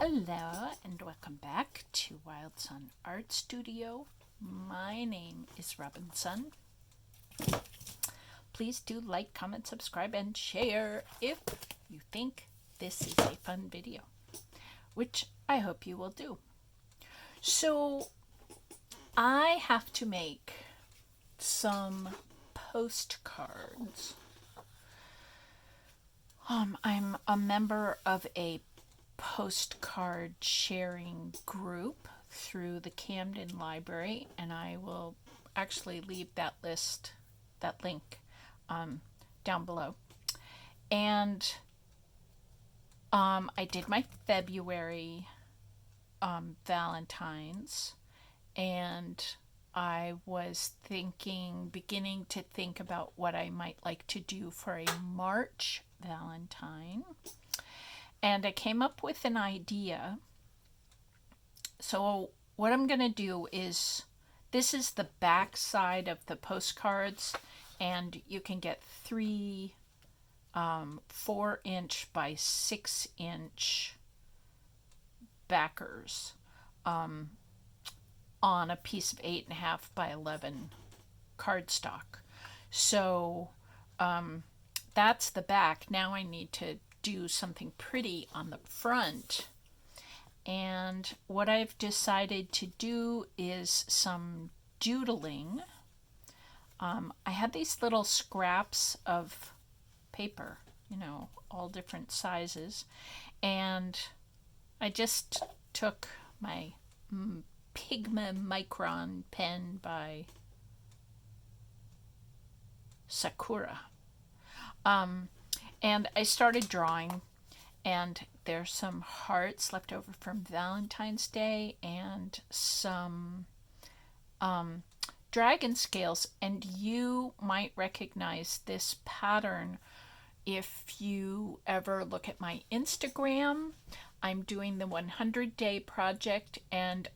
Hello and welcome back to Wildsunne Art Studio. My name is Robinsunne. Please do like, comment, subscribe, and share if you think this is a fun video, which I hope you will do. So I have to make some postcards. I'm a member of a postcard sharing group through the Camden Library, and I will actually leave that link down below. And I did my February Valentine's, and I was beginning to think about what I might like to do for a March Valentine. And I came up with an idea. So what I'm going to do is, this is the back side of the postcards, and you can get three 4-inch by 6-inch backers on a piece of 8.5 by 11 cardstock. So that's the back. Now I need to do something pretty on the front, and what I've decided to do is some doodling. I had these little scraps of paper, all different sizes, and I just took my Pigma Micron pen by Sakura, and I started drawing, and there's some hearts left over from Valentine's Day and some dragon scales, and you might recognize this pattern if you ever look at my Instagram. I'm doing the 100-day project, and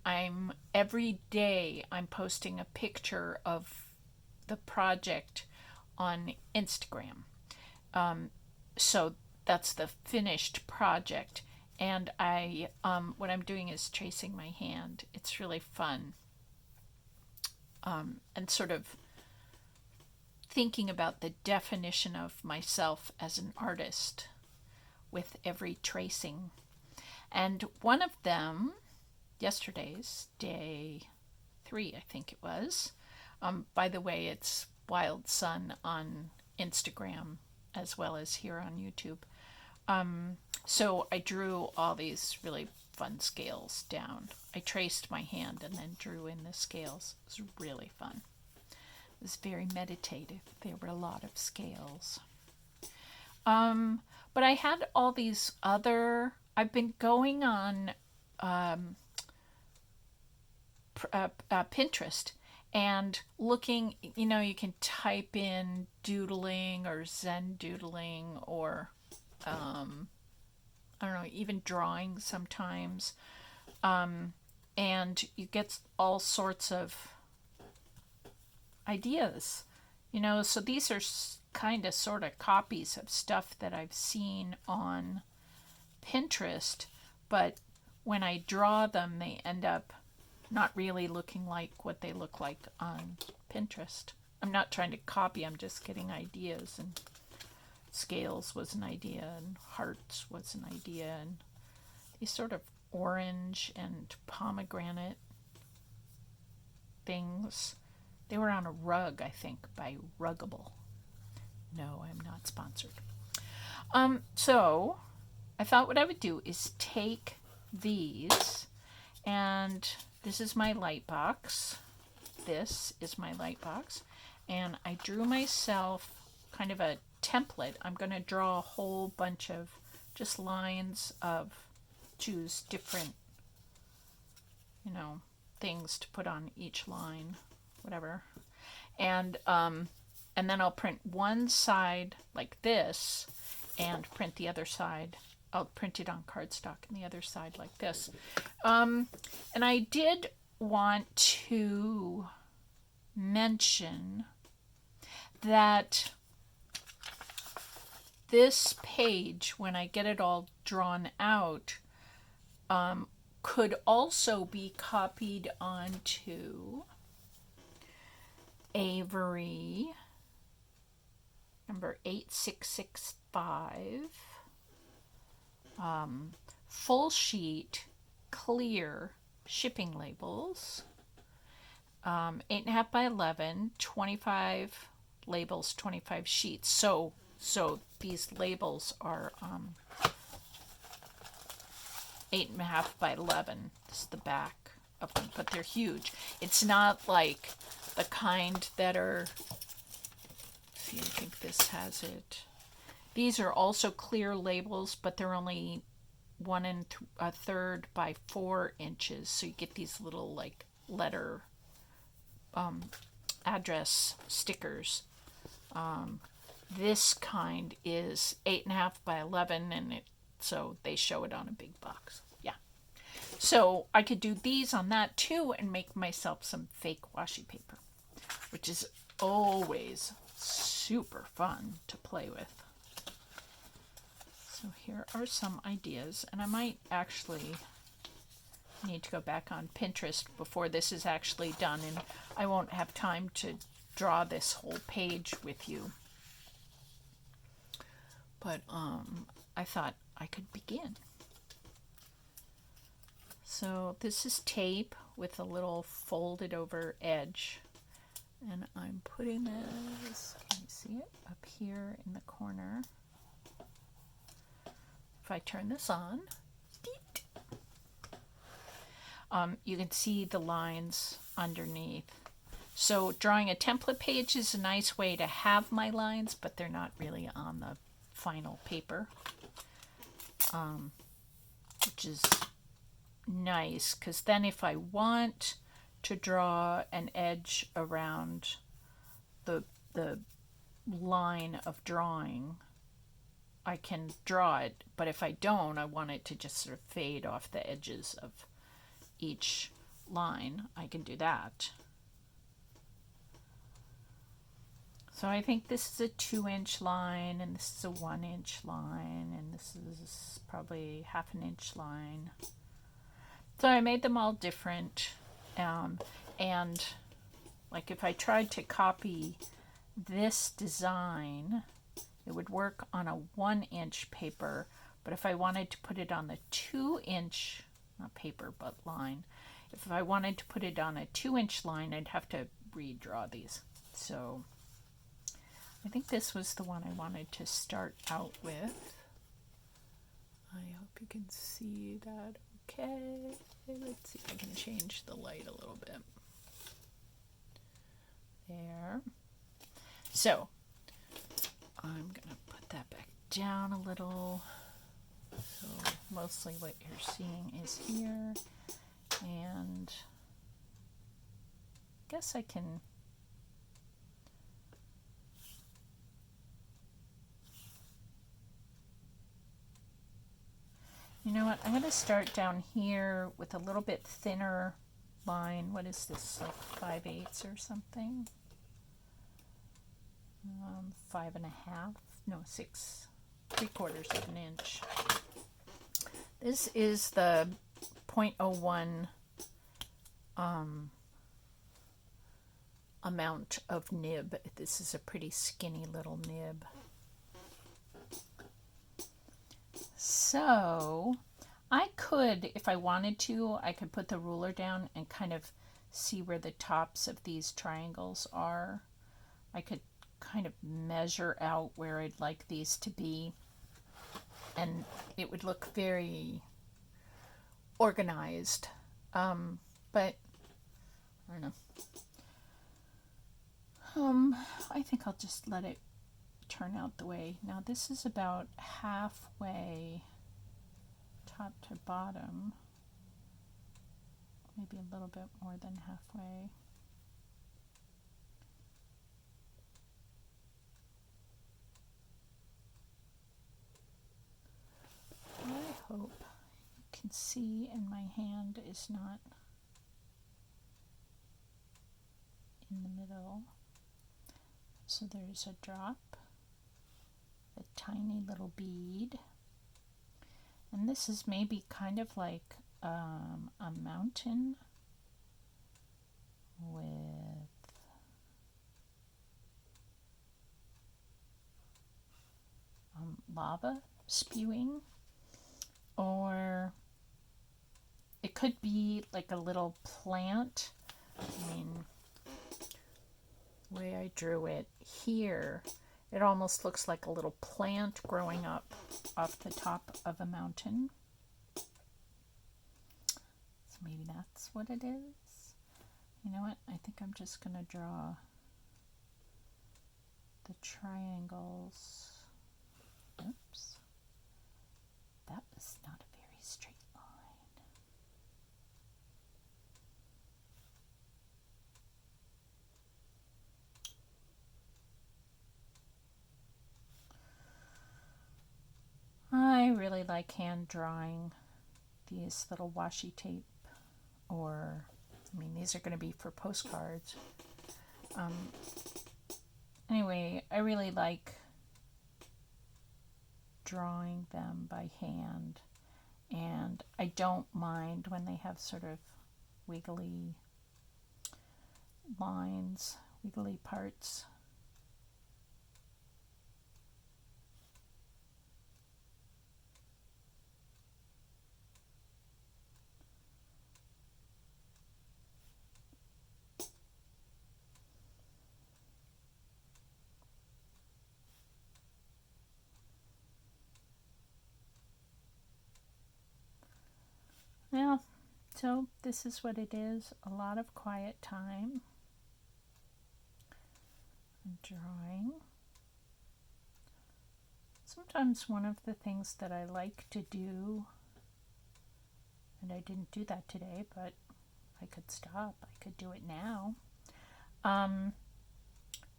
every day I'm posting a picture of the project on Instagram. So that's the finished project, and what I'm doing is tracing my hand. It's really fun, and sort of thinking about the definition of myself as an artist with every tracing. And one of them, yesterday's day 3, I think it was. By the way, it's Wildsunne on Instagram as well as here on YouTube. So I drew all these really fun scales down. I traced my hand and then drew in the scales. It was really fun. It was very meditative. There were a lot of scales. But I had all these I've been going on Pinterest and looking, you can type in doodling or Zen doodling, or I don't know, even drawing sometimes, and you get all sorts of ideas, so these are kind of sort of copies of stuff that I've seen on Pinterest, but when I draw them, they end up not really looking like what they look like on Pinterest. I'm not trying to copy, I'm just getting ideas, and scales was an idea, and hearts was an idea, and these sort of orange and pomegranate things. They were on a rug, I think, by Ruggable. No, I'm not sponsored. So I thought what I would do is take these, and this is my light box. This is my light box. And I drew myself kind of a template. I'm going to draw a whole bunch of just lines of, choose different, things to put on each line, whatever. And then I'll print one side like this and print the other side. I'll print it on cardstock and the other side like this. And I did want to mention that this page, when I get it all drawn out, could also be copied onto Avery number 8665, full sheet clear shipping labels, 8.5 by 11, 25 labels, 25 sheets. So these labels are 8.5 by 11. This is the back of them, but they're huge. It's not like the kind that are, see, I think this has it. These are also clear labels, but they're only 1 1/3 by 4 inches. So you get these little like letter address stickers. This kind is 8.5 by 11, and so they show it on a big box. Yeah. So I could do these on that too and make myself some fake washi paper, which is always super fun to play with. So here are some ideas, and I might actually need to go back on Pinterest before this is actually done, and I won't have time to draw this whole page with you. But I thought I could begin. So this is tape with a little folded over edge, and I'm putting this, can you see it, up here in the corner. If I turn this on, you can see the lines underneath. So drawing a template page is a nice way to have my lines, but they're not really on the final paper, which is nice, because then if I want to draw an edge around the line of drawing, I can draw it, but if I don't, I want it to just sort of fade off the edges of each line, I can do that. So I think this is a 2-inch line, and this is a 1-inch line, and this is probably 1/2 inch line. So I made them all different, and like if I tried to copy this design, it would work on a 1-inch paper, but if I wanted to put it on the 2-inch, not paper, but line, if I wanted to put it on a 2-inch line, I'd have to redraw these. So I think this was the one I wanted to start out with. I hope you can see that okay. Let's see if I can change the light a little bit. There. So I'm going to put that back down a little. So mostly what you're seeing is here, and I guess I can you know what, I'm going to start down here with a little bit thinner line. What is this, like 5/8 or something? 5.5, no, 6 3/4 of an inch. This is the 0.01 amount of nib. This is a pretty skinny little nib. So I could, if I wanted to, I could put the ruler down and kind of see where the tops of these triangles are. I could kind of measure out where I'd like these to be, and it would look very organized, but I don't know. I think I'll just let it turn out the way. Now this is about halfway, top to bottom, maybe a little bit more than halfway. I hope you can see, and my hand is not in the middle. So there's a drop, a tiny little bead, And this is maybe kind of like a mountain with lava spewing, or it could be like a little plant. I mean, the way I drew it here, it almost looks like a little plant growing up off the top of a mountain. So maybe that's what it is. You know what? I think I'm just going to draw the triangles. Oops. That was not a very straight line. I really like hand drawing these little washi tape, or, I mean, these are going to be for postcards. Anyway, I really like drawing them by hand, and I don't mind when they have sort of wiggly lines, wiggly parts. Well, so this is what it is. A lot of quiet time and drawing. Sometimes one of the things that I like to do, and I didn't do that today, but I could stop. I could do it now.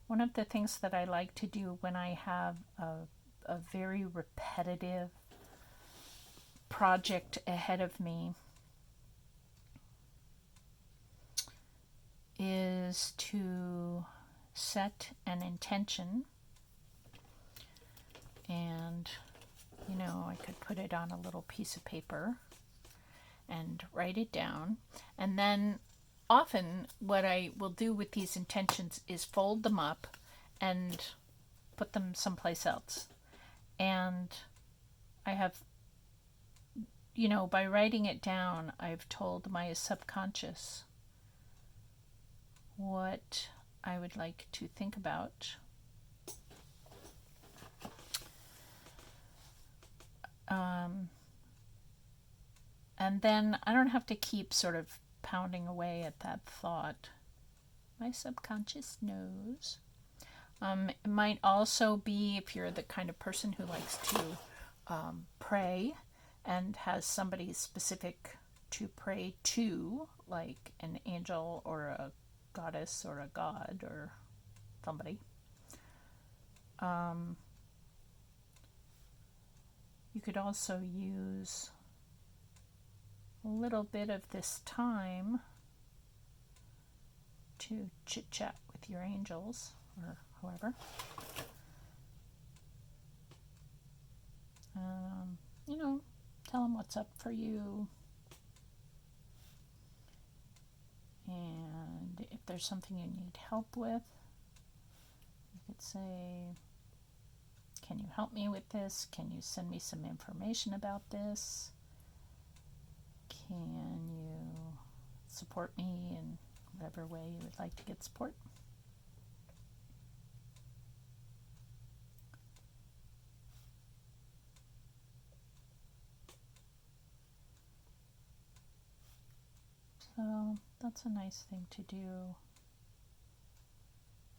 One of the things that I like to do when I have a very repetitive project ahead of me is to set an intention, and I could put it on a little piece of paper and write it down, and then often what I will do with these intentions is fold them up and put them someplace else. And I have, by writing it down, I've told my subconscious what I would like to think about. And then I don't have to keep sort of pounding away at that thought. My subconscious knows. It might also be, if you're the kind of person who likes to pray and has somebody specific to pray to, like an angel or a goddess or a god or somebody. You could also use a little bit of this time to chit chat with your angels or whoever. Tell them what's up for you. And if there's something you need help with, you could say, can you help me with this? Can you send me some information about this? Can you support me in whatever way you would like to get support? So that's a nice thing to do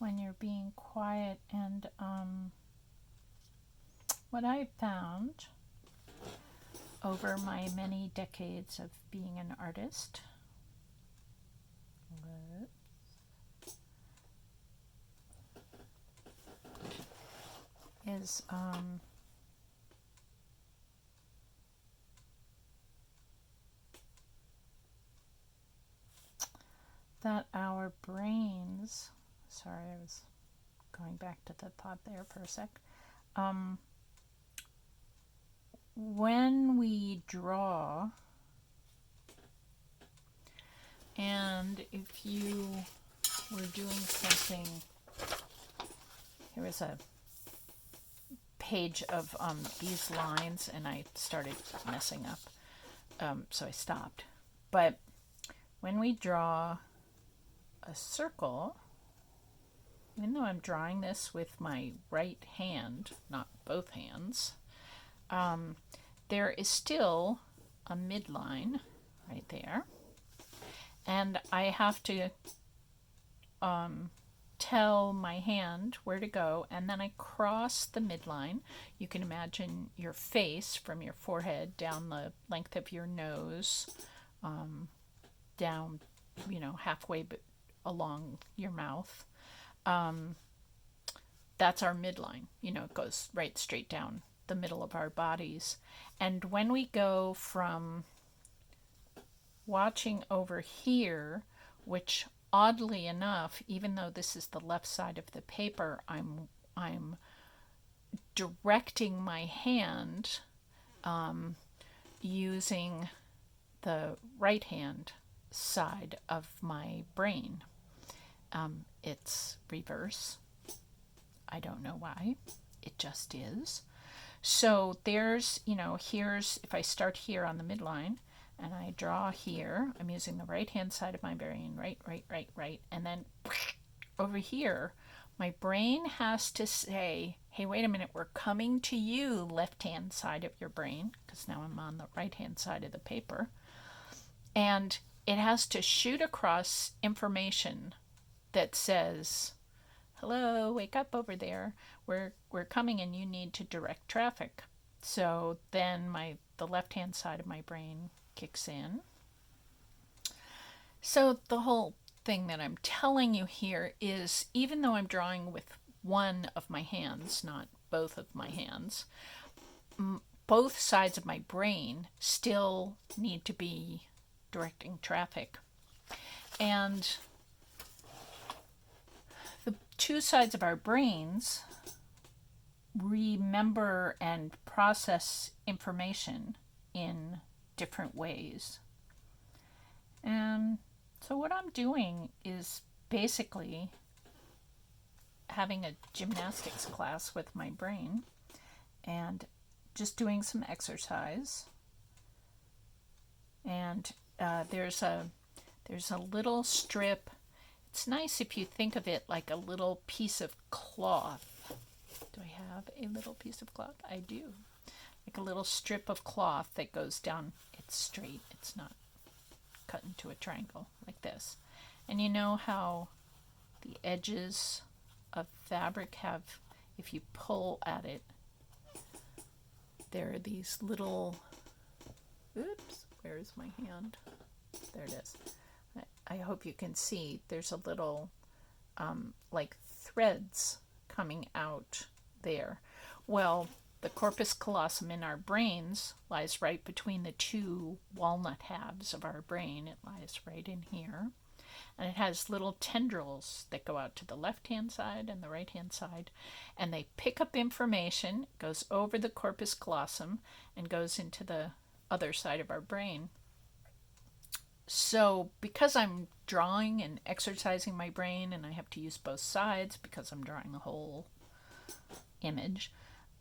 when you're being quiet. And what I've found over my many decades of being an artist is that our brains, sorry, I was going back to the thought there for a sec, when we draw, and if you were doing something, here is a page of these lines, and I started messing up, so I stopped. But when we draw a circle, even though I'm drawing this with my right hand, not both hands, there is still a midline right there. And I have to tell my hand where to go, and then I cross the midline. You can imagine your face from your forehead down the length of your nose, down, halfway along your mouth. That's our midline. It goes right straight down the middle of our bodies. And when we go from watching over here, which oddly enough, even though this is the left side of the paper, I'm directing my hand using the right hand side of my brain. It's reverse. I don't know why. It just is. So there's, here's, if I start here on the midline and I draw here, I'm using the right hand side of my brain, right, and then over here, my brain has to say, hey, wait a minute, we're coming to you, left hand side of your brain, because now I'm on the right hand side of the paper, and it has to shoot across information that says, hello, wake up over there. We're coming and you need to direct traffic. So then the left-hand side of my brain kicks in. So the whole thing that I'm telling you here is, even though I'm drawing with one of my hands, not both of my hands, both sides of my brain still need to be directing traffic. And the two sides of our brains remember and process information in different ways. And so what I'm doing is basically having a gymnastics class with my brain and just doing some exercise. And there's a little strip. It's nice if you think of it like a little piece of cloth. Do I have a little piece of cloth? I do. Like a little strip of cloth that goes down. It's straight. It's not cut into a triangle like this. And you know how the edges of fabric have, if you pull at it, there are these little, oops, where's my hand? There it is. I hope you can see there's a little like threads coming out there. Well, the corpus callosum in our brains lies right between the two walnut halves of our brain. It lies right in here. And it has little tendrils that go out to the left-hand side and the right-hand side. And they pick up information, goes over the corpus callosum, and goes into the other side of our brain. So because I'm drawing and exercising my brain, and I have to use both sides because I'm drawing the whole image,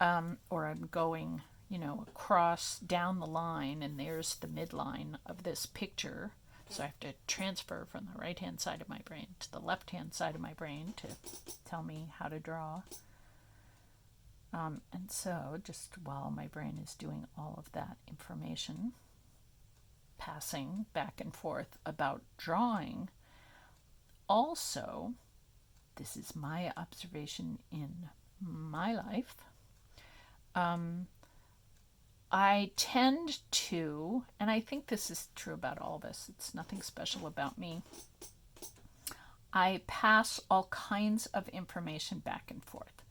or I'm going, across down the line, and there's the midline of this picture. So I have to transfer from the right-hand side of my brain to the left-hand side of my brain to tell me how to draw. And so just while my brain is doing all of that information, passing back and forth about drawing, also, this is my observation in my life, I tend to, and I think this is true about all of us, it's nothing special about me, I pass all kinds of information back and forth.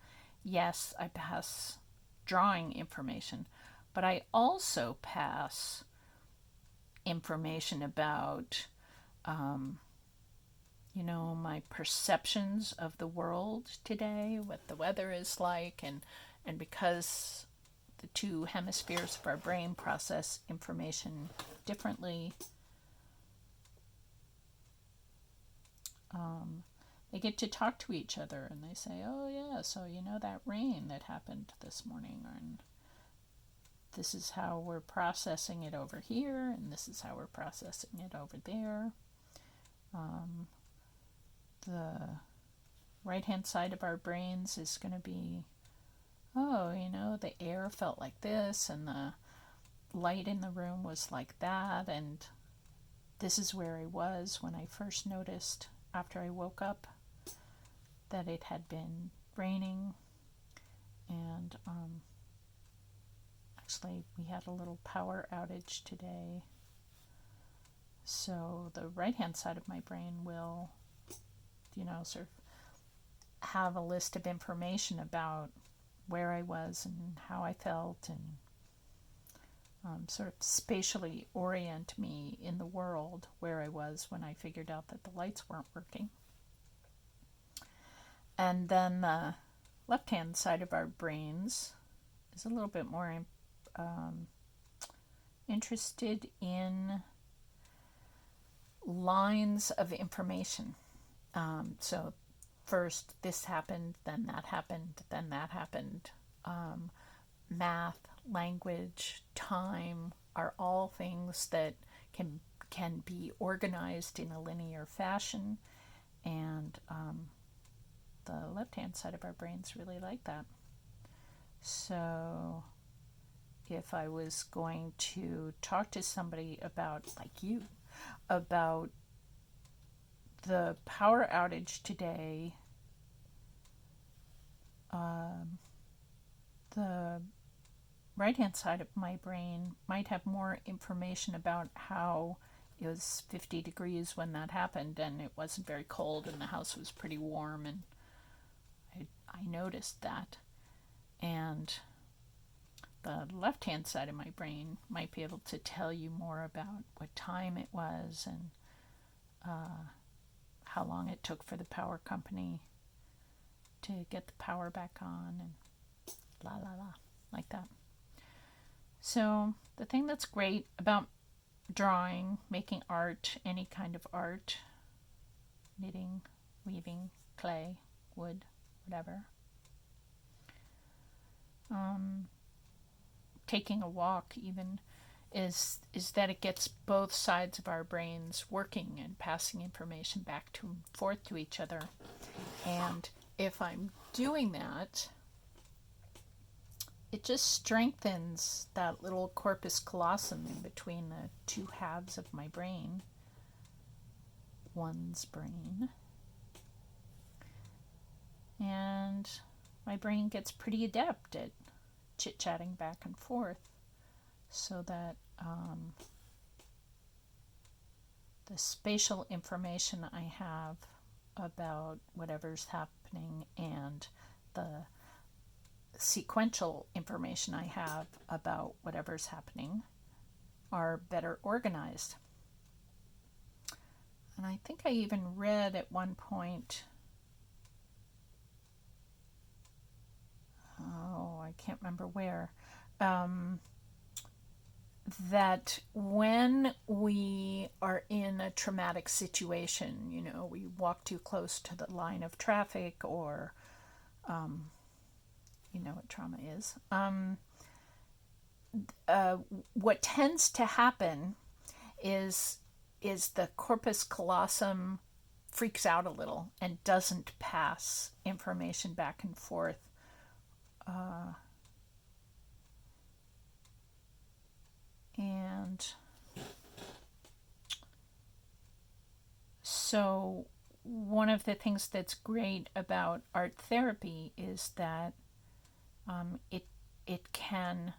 Yes, I pass drawing information, but I also pass information about, my perceptions of the world today, what the weather is like, and because the two hemispheres of our brain process information differently. They get to talk to each other and they say, oh yeah, so you know that rain that happened this morning, and this is how we're processing it over here, and this is how we're processing it over there. The right-hand side of our brains is going to be, oh, you know, the air felt like this, and the light in the room was like that, and this is where I was when I first noticed after I woke up that it had been raining. And actually we had a little power outage today, so the right hand side of my brain will, you know, sort of have a list of information about where I was and how I felt, and sort of spatially orient me in the world where I was when I figured out that the lights weren't working. And then the left-hand side of our brains is a little bit more interested in lines of information. So first this happened, then that happened, then that happened. Math, language, time are all things that can be organized in a linear fashion, and the left-hand side of our brains really like that. So if I was going to talk to somebody about, like you, about the power outage today, the right-hand side of my brain might have more information about how it was 50 degrees when that happened, and it wasn't very cold, and the house was pretty warm, and I noticed that. And the left-hand side of my brain might be able to tell you more about what time it was, and how long it took for the power company to get the power back on, and la la la, like that. So the thing that's great about drawing, making art, any kind of art, knitting, weaving, clay, wood, whatever, taking a walk even, is that it gets both sides of our brains working and passing information back and forth to each other. And if I'm doing that, it just strengthens that little corpus callosum in between the two halves of my brain, one's brain. And my brain gets pretty adept at chit-chatting back and forth, so that the spatial information I have about whatever's happening and the sequential information I have about whatever's happening are better organized. And I think I even read at one point, I can't remember where, that when we are in a traumatic situation, you know, we walk too close to the line of traffic, or you know what trauma is. What tends to happen is the corpus callosum freaks out a little and doesn't pass information back and forth. And so one of the things that's great about art therapy is that it can,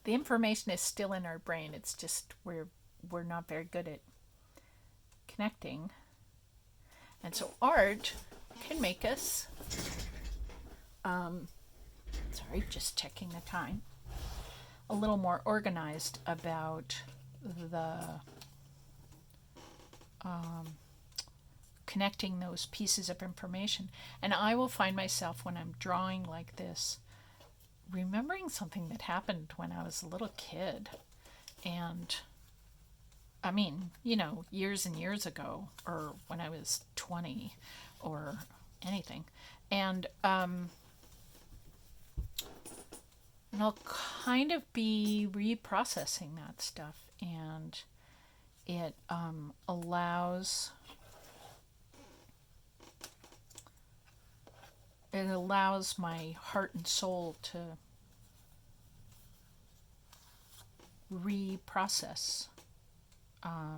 the information is still in our brain, it's just we're not very good at connecting. And so art can make us, sorry, just checking the time, a little more organized about the connecting those pieces of information. And I will find myself, when I'm drawing like this, remembering something that happened when I was a little kid. And I mean, years and years ago, or when I was 20 or anything. And I'll kind of be reprocessing that stuff, and it allows my heart and soul to reprocess I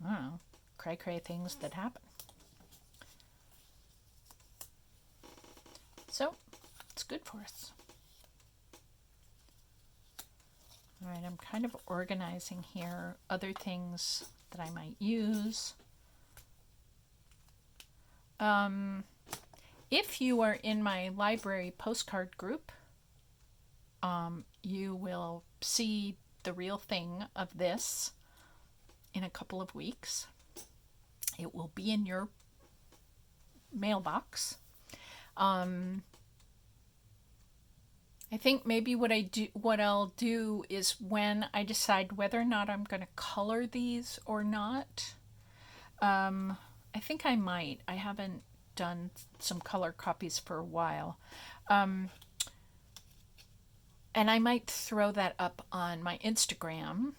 don't know, cray things that happen. So it's good for us. All right, I'm kind of organizing here other things that I might use. If you are in my library postcard group, you will see the real thing of this in a couple of weeks. It will be in your mailbox. I think maybe what I'll do is, when I decide whether or not I'm going to color these or not, I think I might. I haven't done some color copies for a while. And I might throw that up on my Instagram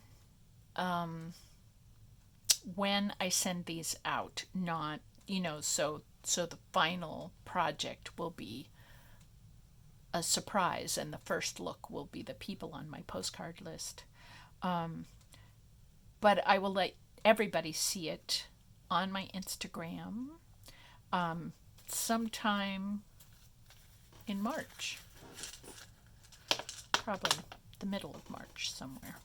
when I send these out. Not, so the final project will be a surprise, and the first look will be the people on my postcard list. But I will let everybody see it on my Instagram sometime in March. Probably the middle of March somewhere.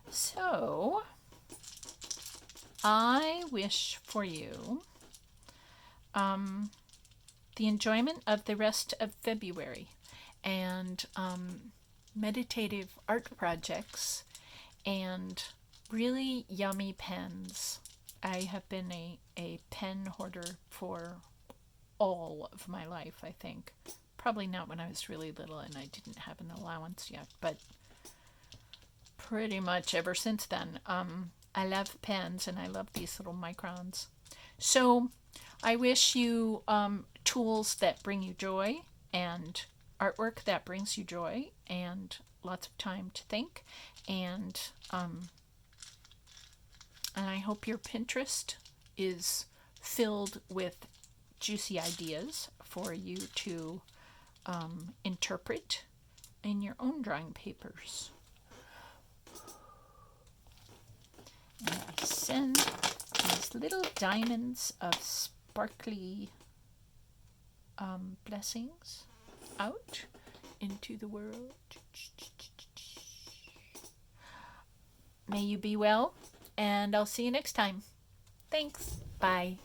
So I wish for you the enjoyment of the rest of February, and meditative art projects, and really yummy pens. I have been a pen hoarder for all of my life, I think. Probably not when I was really little and I didn't have an allowance yet, but pretty much ever since then. I love pens, and I love these little microns. So I wish you tools that bring you joy, and artwork that brings you joy, and lots of time to think. And I hope your Pinterest is filled with juicy ideas for you to interpret in your own drawing papers. And I send these little diamonds of sparkly blessings out into the world. May you be well, and I'll see you next time. Thanks. Bye.